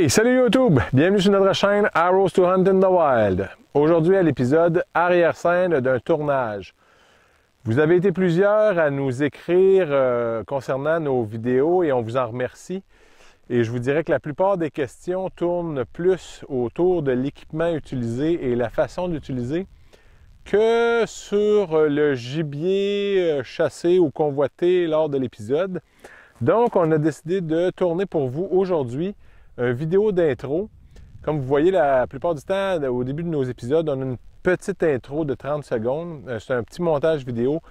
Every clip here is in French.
Hey, salut YouTube! Bienvenue sur notre chaîne Arrows to Hunt in the Wild. Aujourd'hui à l'épisode arrière-scène d'un tournage. Vous avez été plusieurs à nous écrire concernant nos vidéos et on vous en remercie. Et je vous dirais que la plupart des questions tournent plus autour de l'équipement utilisé et la façon d'utiliser que sur le gibier chassé ou convoité lors de l'épisode. Donc, on a décidé de tourner pour vous aujourd'hui une vidéo d'intro. Comme vous voyez, la plupart du temps, au début de nos épisodes, on a une petite intro de 30 secondes. C'est un petit montage vidéo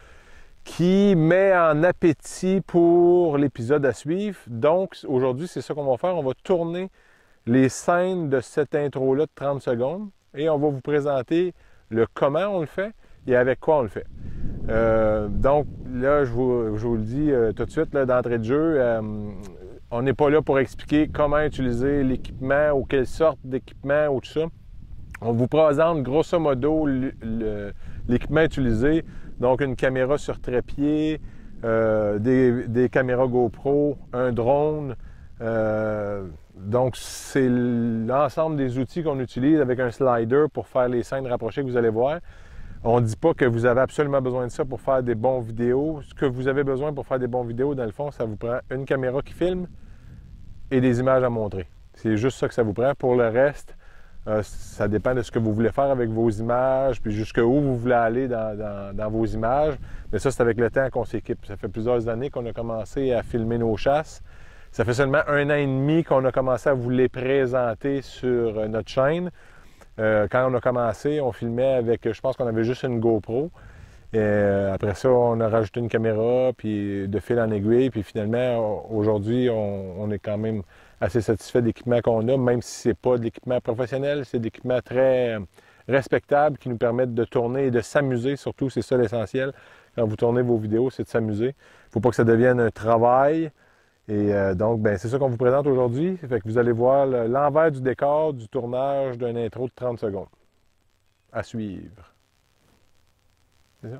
qui met en appétit pour l'épisode à suivre. Donc, aujourd'hui, c'est ça qu'on va faire. On va tourner les scènes de cette intro-là de 30 secondes et on va vous présenter le comment on le fait et avec quoi on le fait. Donc, là, je vous le dis tout de suite, d'entrée de jeu, on n'est pas là pour expliquer comment utiliser l'équipement ou quelle sorte d'équipement ou tout ça. On vous présente grosso modo l'équipement utilisé, donc une caméra sur trépied, des caméras GoPro, un drone. Donc, c'est l'ensemble des outils qu'on utilise avec un slider pour faire les scènes rapprochées que vous allez voir. On ne dit pas que vous avez absolument besoin de ça pour faire des bons vidéos. Ce que vous avez besoin pour faire des bons vidéos, dans le fond, ça vous prend une caméra qui filme et des images à montrer. C'est juste ça que ça vous prend. Pour le reste, ça dépend de ce que vous voulez faire avec vos images, puis jusqu'où vous voulez aller dans vos images. Mais ça, c'est avec le temps qu'on s'équipe. Ça fait plusieurs années qu'on a commencé à filmer nos chasses. Ça fait seulement 1 an et demi qu'on a commencé à vous les présenter sur notre chaîne. Quand on a commencé, on filmait avec, je pense qu'on avait juste une GoPro. Après ça, on a rajouté une caméra, puis de fil en aiguille. Puis finalement, aujourd'hui, on est quand même assez satisfait de l'équipement qu'on a, même si ce n'est pas de l'équipement professionnel, c'est de l'équipement très respectable qui nous permet de tourner et de s'amuser. Surtout, c'est ça l'essentiel. Quand vous tournez vos vidéos, c'est de s'amuser. Il ne faut pas que ça devienne un travail. Et donc, ben, c'est ça qu'on vous présente aujourd'hui. Fait que vous allez voir l'envers du décor du tournage d'une intro de 30 secondes. À suivre. C'est ça.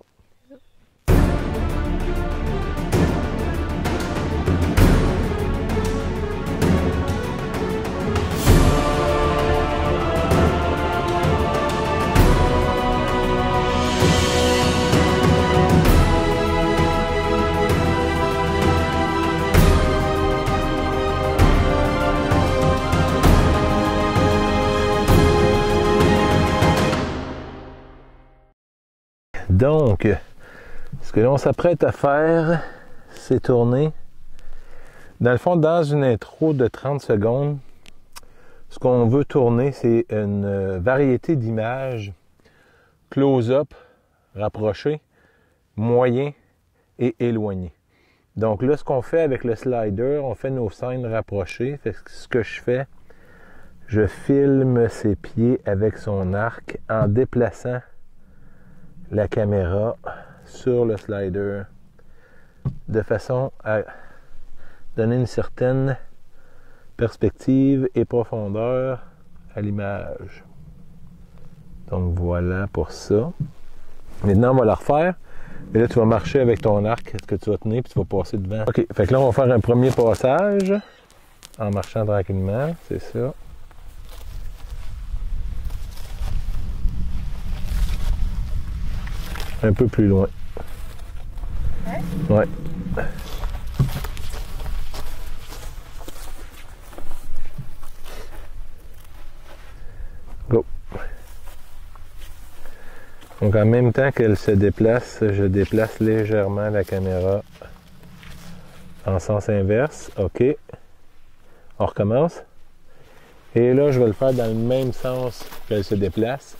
Donc, ce que l'on s'apprête à faire, c'est tourner. Dans le fond, dans une intro de 30 secondes, ce qu'on veut tourner, c'est une variété d'images close-up, rapproché, moyen et éloigné. Donc là, ce qu'on fait avec le slider, on fait nos scènes rapprochées. Fait que ce que je fais, je filme ses pieds avec son arc en déplaçant la caméra sur le slider de façon à donner une certaine perspective et profondeur à l'image. Donc voilà pour ça. Maintenant, on va la refaire. Et là, tu vas marcher avec ton arc que tu vas tenir puis tu vas passer devant. OK, fait que là, on va faire un premier passage en marchant tranquillement, c'est ça. Un peu plus loin. Ouais. Go. Donc en même temps qu'elle se déplace, je déplace légèrement la caméra en sens inverse. OK. On recommence. Et là, je vais le faire dans le même sens qu'elle se déplace.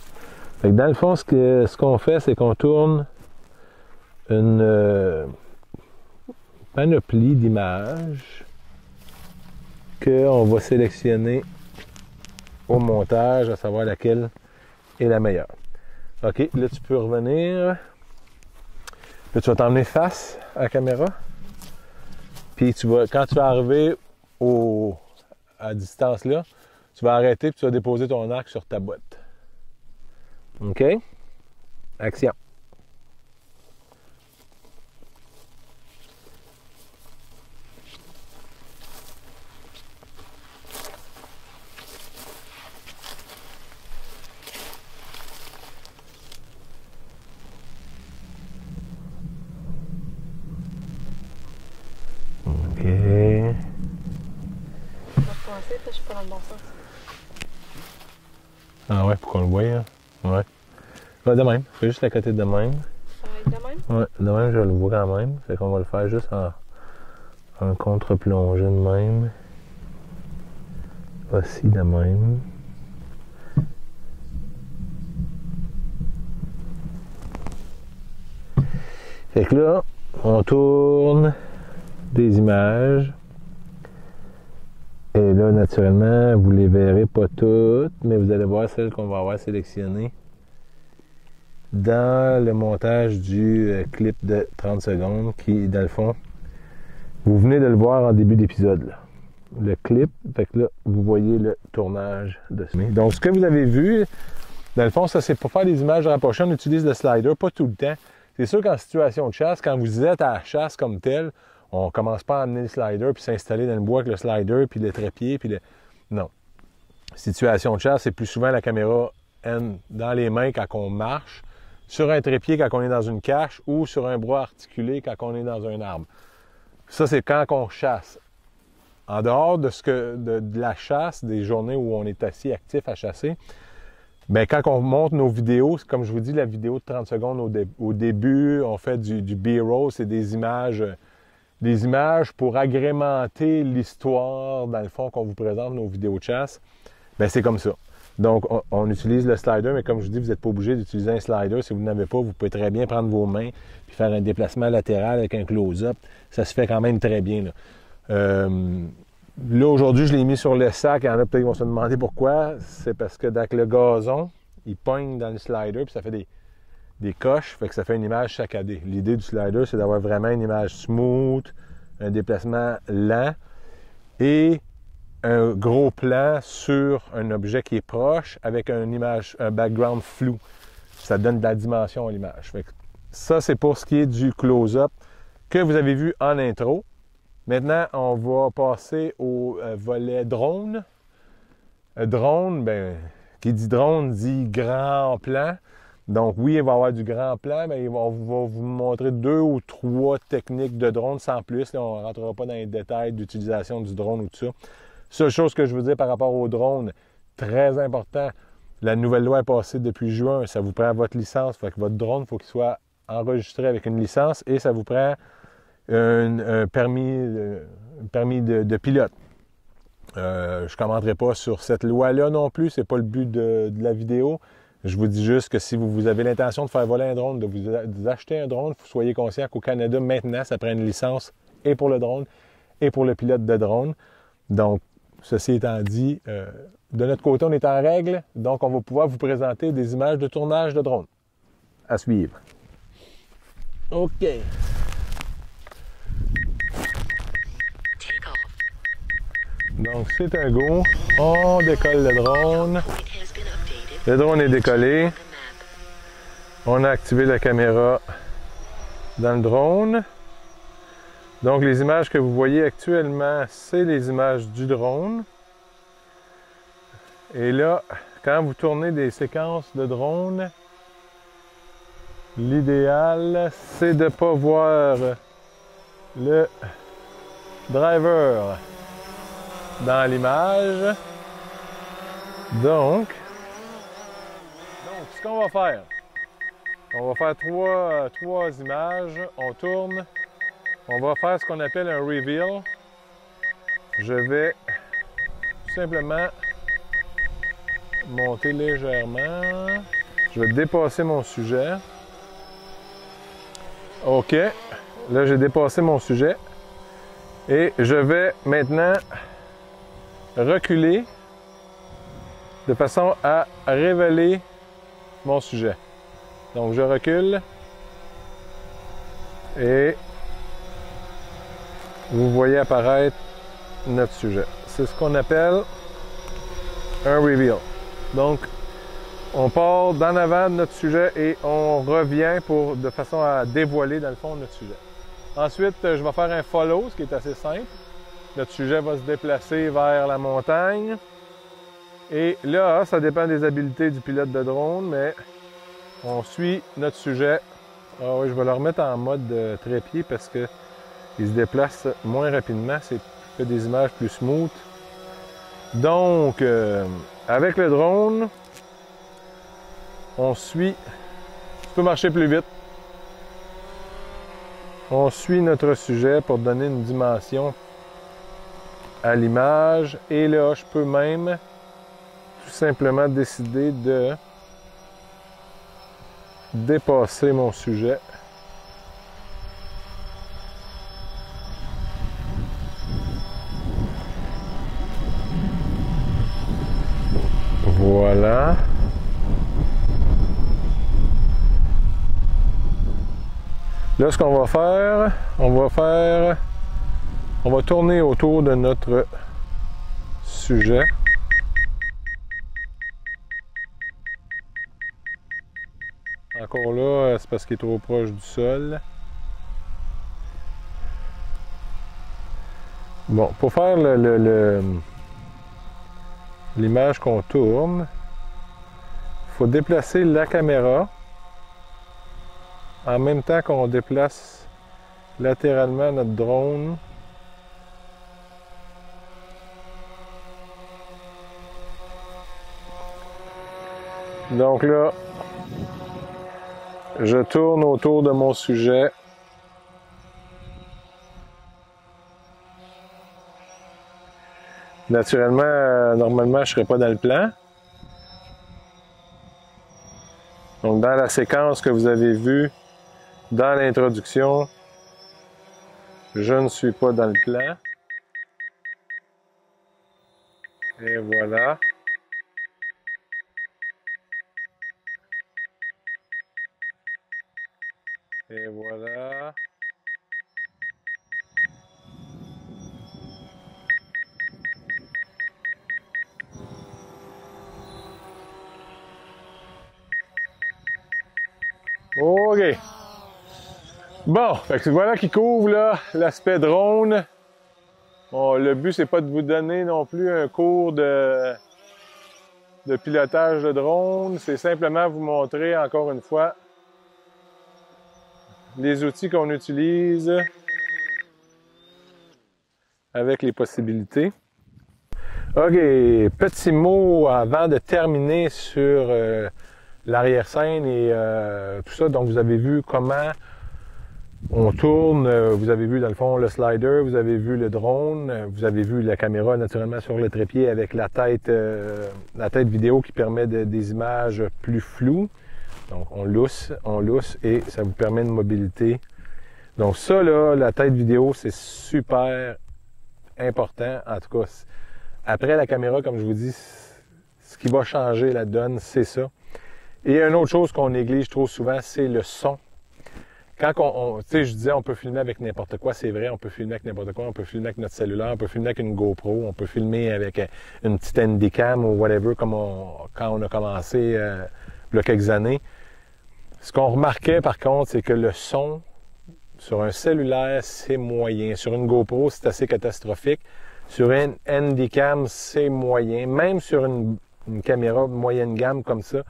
Fait que dans le fond, ce qu'on fait, c'est qu'on tourne une panoplie d'images qu'on va sélectionner au montage, à savoir laquelle est la meilleure. OK, là tu peux revenir. Là, tu vas t'emmener face à la caméra. Puis quand tu vas arriver à distance là, tu vas arrêter et tu vas déposer ton arc sur ta boîte. OK? Action. suis pas dans le bon sens. Ah ouais, pour qu'on le voie, hein? Ouais. Ouais, de même. Fais juste la côté de même. Ça va être de même? Ouais, de même, je le vois quand même. Fait qu'on va le faire juste en contre-plongée de même. Aussi de même. Fait que là, on tourne des images. Et là, naturellement, vous les verrez pas toutes, mais vous allez voir celles qu'on va avoir sélectionnées dans le montage du clip de 30 secondes qui, dans le fond, vous venez de le voir en début d'épisode. Le clip, fait que là, vous voyez le tournage de ce. Donc, ce que vous avez vu, dans le fond, ça, c'est pour faire des images rapprochées, on utilise le slider, pas tout le temps. C'est sûr qu'en situation de chasse, quand vous êtes à la chasse comme telle, on commence pas à amener le slider puis s'installer dans le bois avec le slider puis le trépied puis le... Non. Situation de chasse, c'est plus souvent la caméra dans les mains quand on marche, sur un trépied quand on est dans une cache ou sur un bras articulé quand on est dans un arbre. Ça, c'est quand on chasse. En dehors de la chasse, des journées où on est assis actif à chasser, bien, quand on monte nos vidéos, comme je vous dis, la vidéo de 30 secondes au début, on fait du B-roll, c'est des images pour agrémenter l'histoire, dans le fond, qu'on vous présente nos vidéos de chasse. Bien, c'est comme ça. Donc, on utilise le slider, mais comme je vous dis, vous n'êtes pas obligé d'utiliser un slider. Si vous n'en avez pas, vous pouvez très bien prendre vos mains et faire un déplacement latéral avec un close-up. Ça se fait quand même très bien, là. Là, aujourd'hui, je l'ai mis sur le sac. Il y en a peut-être qui vont se demander pourquoi. C'est parce que avec le gazon, il pogne dans le slider puis ça fait des coches, fait que ça fait une image saccadée. L'idée du slider, c'est d'avoir vraiment une image smooth, un déplacement lent et un gros plan sur un objet qui est proche avec un background flou. Ça donne de la dimension à l'image. Fait que ça, c'est pour ce qui est du close-up que vous avez vu en intro. Maintenant, on va passer au volet drone. Drone, bien, qui dit drone dit grand plan. Donc oui, il va y avoir du grand plan, mais on va vous montrer 2 ou 3 techniques de drone sans plus. Là, on ne rentrera pas dans les détails d'utilisation du drone ou tout ça. Seule chose que je veux dire par rapport au drone, très important, la nouvelle loi est passée depuis juin, ça vous prend votre licence. Fait que votre drone, il faut qu'il soit enregistré avec une licence et ça vous prend un permis de pilote. Je ne commenterai pas sur cette loi-là non plus, c'est pas le but de la vidéo. Je vous dis juste que si vous avez l'intention de faire voler un drone, de vous acheter un drone, vous soyez conscient qu'au Canada, maintenant, ça prend une licence et pour le drone et pour le pilote de drone. Donc, ceci étant dit, de notre côté, on est en règle, donc on va pouvoir vous présenter des images de tournage de drone. À suivre. OK. Donc, c'est un go. On décolle le drone. Le drone est décollé. On a activé la caméra dans le drone. Donc, les images que vous voyez actuellement, c'est les images du drone. Et là, quand vous tournez des séquences de drone, l'idéal, c'est de ne pas voir le driver dans l'image. Donc, ce qu'on va faire, on va faire trois images. On tourne. On va faire ce qu'on appelle un reveal. Je vais tout simplement monter légèrement. Je vais dépasser mon sujet. OK. Là, j'ai dépassé mon sujet. Et je vais maintenant reculer de façon à révéler mon sujet. Donc, je recule. Et vous voyez apparaître notre sujet. C'est ce qu'on appelle un reveal. Donc, on part d'en avant de notre sujet et on revient de façon à dévoiler dans le fond notre sujet. Ensuite, je vais faire un follow, ce qui est assez simple. Notre sujet va se déplacer vers la montagne. Et là, ça dépend des habiletés du pilote de drone, mais on suit notre sujet. Ah oui, je vais le remettre en mode trépied parce qu'il se déplace moins rapidement. C'est des images plus smooth. Donc, avec le drone, on suit, tu peux marcher plus vite. On suit notre sujet pour donner une dimension à l'image. Et là, je peux même tout simplement décider de dépasser mon sujet. Voilà. Là, ce qu'on va faire, on va tourner autour de notre sujet. Encore là, c'est parce qu'il est trop proche du sol. Bon, pour faire l'image qu'on tourne, il faut déplacer la caméra en même temps qu'on déplace latéralement notre drone. Donc là, je tourne autour de mon sujet. Naturellement, normalement, je ne serais pas dans le plan. Donc, dans la séquence que vous avez vue dans l'introduction, je ne suis pas dans le plan. Et voilà. Et voilà. OK. Bon, fait que voilà qui couvre là l'aspect drone. Bon, le but, c'est pas de vous donner non plus un cours de pilotage de drone. C'est simplement vous montrer encore une fois les outils qu'on utilise avec les possibilités. OK, petit mot avant de terminer sur l'arrière-scène et tout ça. Donc, vous avez vu comment on tourne, vous avez vu dans le fond le slider, vous avez vu le drone, vous avez vu la caméra naturellement sur le trépied avec la tête vidéo qui permet des images plus floues. Donc on lousse et ça vous permet une mobilité. Donc ça là, la tête vidéo, c'est super important. En tout cas, après la caméra, comme je vous dis, ce qui va changer la donne, c'est ça. Et une autre chose qu'on néglige trop souvent, c'est le son. Quand tu sais, je disais, on peut filmer avec n'importe quoi, c'est vrai, on peut filmer avec n'importe quoi, on peut filmer avec notre cellulaire, on peut filmer avec une GoPro, on peut filmer avec une petite Handycam ou whatever, comme quand on a commencé il y a quelques années. Ce qu'on remarquait, par contre, c'est que le son sur un cellulaire, c'est moyen. Sur une GoPro, c'est assez catastrophique. Sur une Handycam, c'est moyen. Même sur une caméra moyenne gamme comme ça,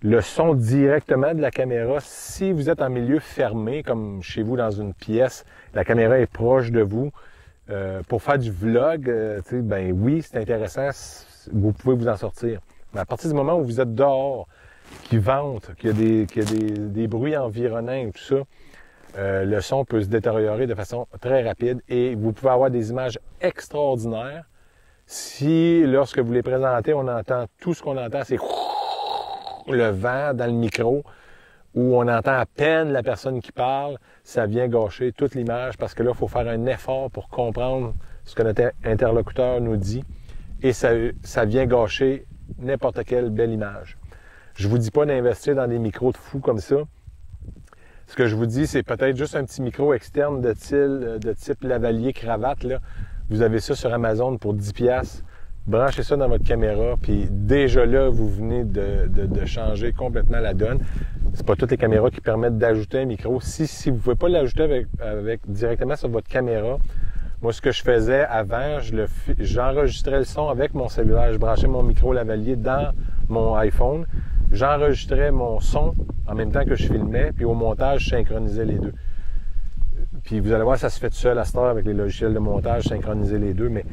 le son directement de la caméra, si vous êtes en milieu fermé, comme chez vous dans une pièce, la caméra est proche de vous, pour faire du vlog, ben oui, c'est intéressant, vous pouvez vous en sortir. Mais à partir du moment où vous êtes dehors, qu'il vente, qu'il y a des bruits environnants et tout ça, le son peut se détériorer de façon très rapide et vous pouvez avoir des images extraordinaires. Si, lorsque vous les présentez, on entend tout ce qu'on entend, c'est le vent dans le micro, où on entend à peine la personne qui parle, ça vient gâcher toute l'image parce que là, il faut faire un effort pour comprendre ce que notre interlocuteur nous dit et ça vient gâcher n'importe quelle belle image. Je vous dis pas d'investir dans des micros de fous comme ça. Ce que je vous dis, c'est peut-être juste un petit micro externe de type lavalier cravate, là. Vous avez ça sur Amazon pour 10$. Branchez ça dans votre caméra, puis déjà là, vous venez de changer complètement la donne. C'est pas toutes les caméras qui permettent d'ajouter un micro. Si vous ne pouvez pas l'ajouter directement sur votre caméra, moi, ce que je faisais avant, j'enregistrais le son avec mon cellulaire. Je branchais mon micro lavalier dans mon iPhone. J'enregistrais mon son en même temps que je filmais, puis au montage, je synchronisais les deux. Puis vous allez voir, ça se fait tout seul à cette heure avec les logiciels de montage, synchroniser les deux, mais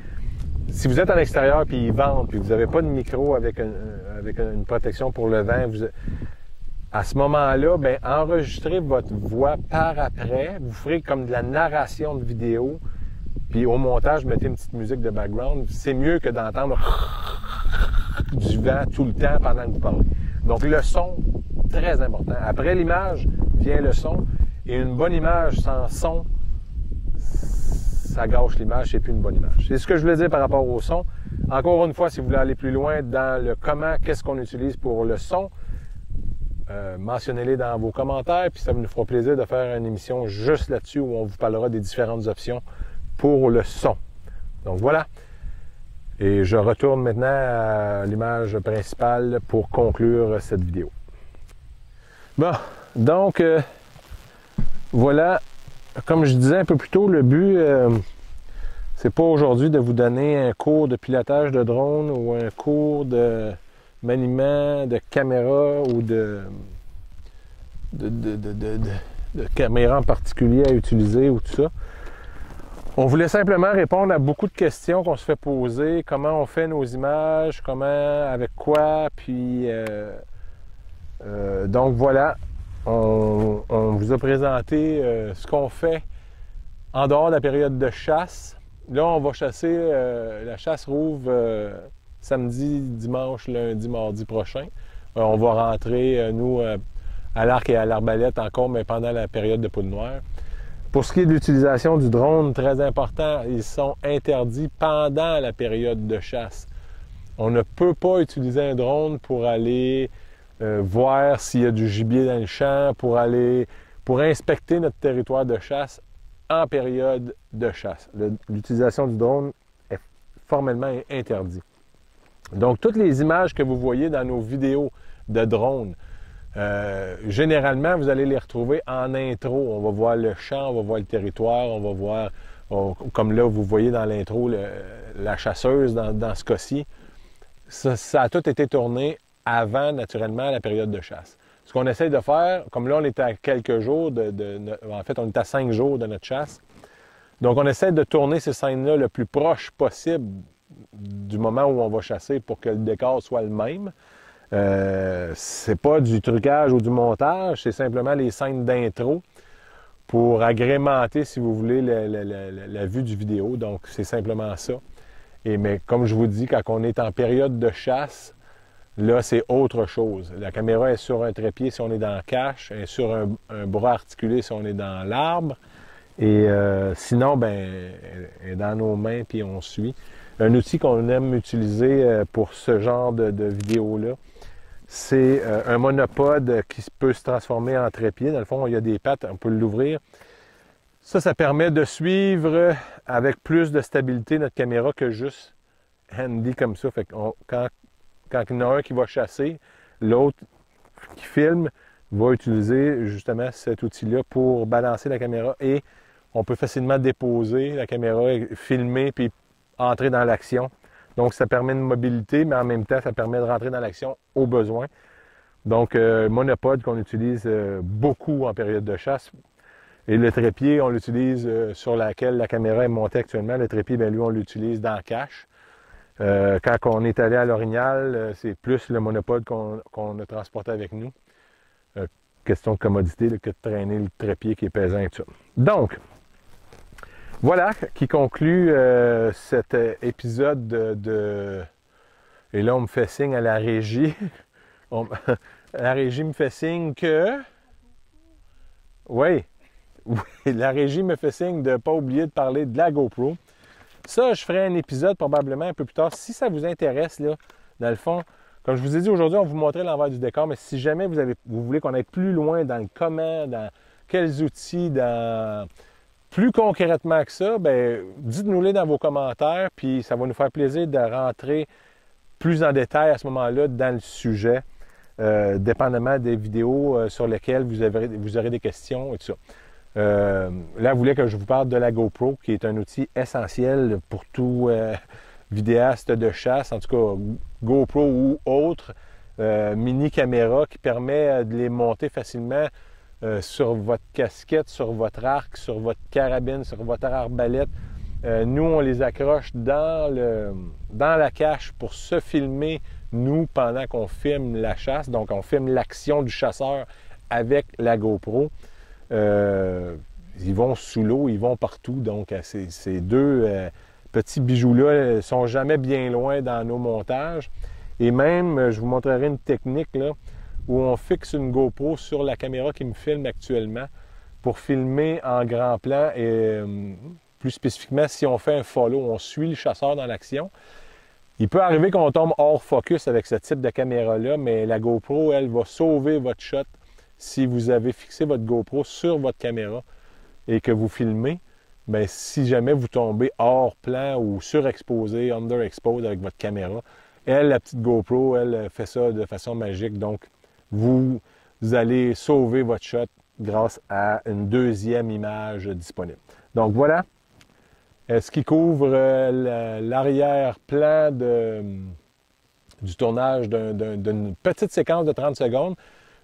si vous êtes à l'extérieur puis il vente, puis vous n'avez pas de micro avec une protection pour le vent, à ce moment-là, ben, enregistrez votre voix par après. Vous ferez comme de la narration de vidéo. Puis au montage, mettez une petite musique de background. C'est mieux que d'entendre du vent tout le temps pendant que vous parlez. Donc le son, très important. Après l'image vient le son. Et une bonne image sans son, ça gâche l'image, c'est plus une bonne image. C'est ce que je voulais dire par rapport au son. Encore une fois, si vous voulez aller plus loin dans le comment, qu'est-ce qu'on utilise pour le son, mentionnez-les dans vos commentaires, puis ça nous fera plaisir de faire une émission juste là-dessus où on vous parlera des différentes options pour le son. Donc voilà. Et je retourne maintenant à l'image principale pour conclure cette vidéo. Bon, donc voilà. Comme je disais un peu plus tôt, le but, c'est pas aujourd'hui de vous donner un cours de pilotage de drone ou un cours de maniement de caméra ou de caméra en particulier à utiliser ou tout ça. On voulait simplement répondre à beaucoup de questions qu'on se fait poser, comment on fait nos images, comment, avec quoi, puis donc voilà. On vous a présenté ce qu'on fait en dehors de la période de chasse. Là, on va chasser, la chasse rouvre samedi, dimanche, lundi, mardi prochain. On va rentrer, nous, à l'arc et à l'arbalète encore, mais pendant la période de poudre noire. Pour ce qui est de l'utilisation du drone, très important, ils sont interdits pendant la période de chasse. On ne peut pas utiliser un drone pour aller voir s'il y a du gibier dans le champ, pour inspecter notre territoire de chasse en période de chasse. L'utilisation du drone est formellement interdite. Donc, toutes les images que vous voyez dans nos vidéos de drone, généralement, vous allez les retrouver en intro. On va voir le champ, on va voir le territoire, on va voir, comme là, vous voyez dans l'intro, la chasseuse dans ce cas-ci. Ça a tout été tourné avant, naturellement, la période de chasse. Ce qu'on essaie de faire, comme là, on est à quelques jours, en fait, on est à 5 jours de notre chasse. Donc, on essaie de tourner ces scènes-là le plus proche possible du moment où on va chasser pour que le décor soit le même. C'est pas du trucage ou du montage, c'est simplement les scènes d'intro pour agrémenter, si vous voulez, la vue du vidéo. Donc, c'est simplement ça. Mais comme je vous dis, quand on est en période de chasse, là, c'est autre chose. La caméra est sur un trépied si on est dans la cache, elle est sur un bras articulé si on est dans l'arbre. Et sinon, ben, elle est dans nos mains puis on suit. Un outil qu'on aime utiliser pour ce genre de vidéo-là, c'est un monopode qui peut se transformer en trépied. Dans le fond, il y a des pattes, on peut l'ouvrir. Ça permet de suivre avec plus de stabilité notre caméra que juste handy comme ça. Fait que quand il y en a un qui va chasser, l'autre qui filme va utiliser justement cet outil-là pour balancer la caméra et on peut facilement déposer la caméra, filmer puis entrer dans l'action. Donc, ça permet une mobilité, mais en même temps, ça permet de rentrer dans l'action au besoin. Donc, monopode qu'on utilise beaucoup en période de chasse. Et le trépied, on l'utilise sur laquelle la caméra est montée actuellement. Le trépied, bien lui, on l'utilise dans la cache. Quand on est allé à l'Orignal, c'est plus le monopode qu'on a transporté avec nous. Question de commodité là, que de traîner le trépied qui est pesant et tout ça. Donc, voilà qui conclut cet épisode de... Et là, on me fait signe à la régie. La régie me fait signe que... Oui, la régie me fait signe de ne pas oublier de parler de la GoPro. Ça, je ferai un épisode probablement un peu plus tard. Si ça vous intéresse, là, dans le fond, comme je vous ai dit aujourd'hui, on vous montrait l'envers du décor, mais si jamais vous voulez qu'on aille plus loin dans le comment, dans quels outils, dans... Plus concrètement que ça, bien, dites-nous-les dans vos commentaires, puis ça va nous faire plaisir de rentrer plus en détail à ce moment-là dans le sujet, dépendamment des vidéos sur lesquelles vous aurez des questions et tout ça. Là, vous voulez que je vous parle de la GoPro, qui est un outil essentiel pour tout vidéaste de chasse, en tout cas GoPro ou autre, mini caméra qui permet de les monter facilement sur votre casquette, sur votre arc, sur votre carabine, sur votre arbalète. Nous, on les accroche dans la cache pour se filmer, nous, pendant qu'on filme la chasse. Donc, on filme l'action du chasseur avec la GoPro. Ils vont sous l'eau, ils vont partout. Donc, ces deux petits bijoux-là ne sont jamais bien loin dans nos montages. Et même, je vous montrerai une technique là, où on fixe une GoPro sur la caméra qui me filme actuellement pour filmer en grand plan et plus spécifiquement, si on fait un follow, on suit le chasseur dans l'action. Il peut arriver qu'on tombe hors focus avec ce type de caméra-là, mais la GoPro, elle, va sauver votre shot si vous avez fixé votre GoPro sur votre caméra et que vous filmez. Bien, si jamais vous tombez hors plan ou surexposé, underexposed avec votre caméra, elle, la petite GoPro, elle fait ça de façon magique. Donc, vous allez sauver votre shot grâce à une deuxième image disponible. Donc, voilà ce qui couvre l'arrière-plan du tournage d'une petite séquence de 30 secondes.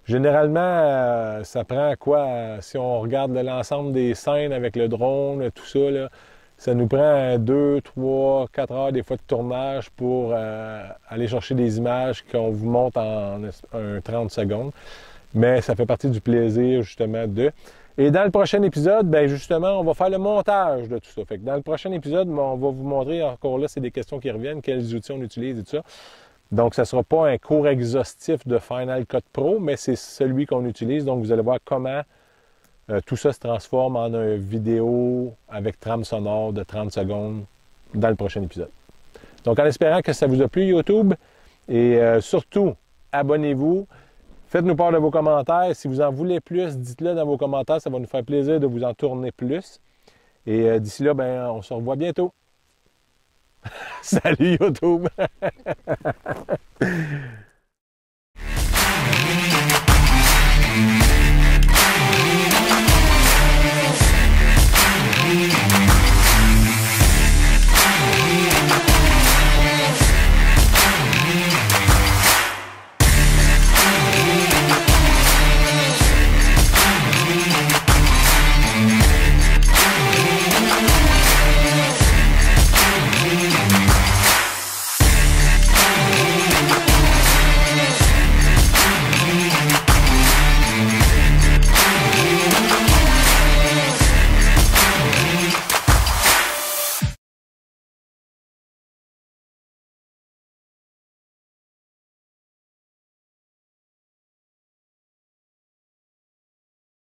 Généralement, ça prend quoi? Si on regarde l'ensemble des scènes avec le drone, tout ça, là, ça nous prend 2, 3, 4 heures des fois de tournage pour aller chercher des images qu'on vous montre en 30 secondes. Mais ça fait partie du plaisir, justement, de... Et dans le prochain épisode, bien justement, on va faire le montage de tout ça. Fait que dans le prochain épisode, on va vous montrer, encore là, c'est des questions qui reviennent, quels outils on utilise et tout ça. Donc, ça ne sera pas un cours exhaustif de Final Cut Pro, mais c'est celui qu'on utilise. Donc, vous allez voir comment tout ça se transforme en une vidéo avec trame sonore de 30 secondes dans le prochain épisode. Donc, en espérant que ça vous a plu, YouTube, et surtout, abonnez-vous. Faites-nous part de vos commentaires. Si vous en voulez plus, dites-le dans vos commentaires. Ça va nous faire plaisir de vous en tourner plus. Et d'ici là, ben, on se revoit bientôt. Salut YouTube!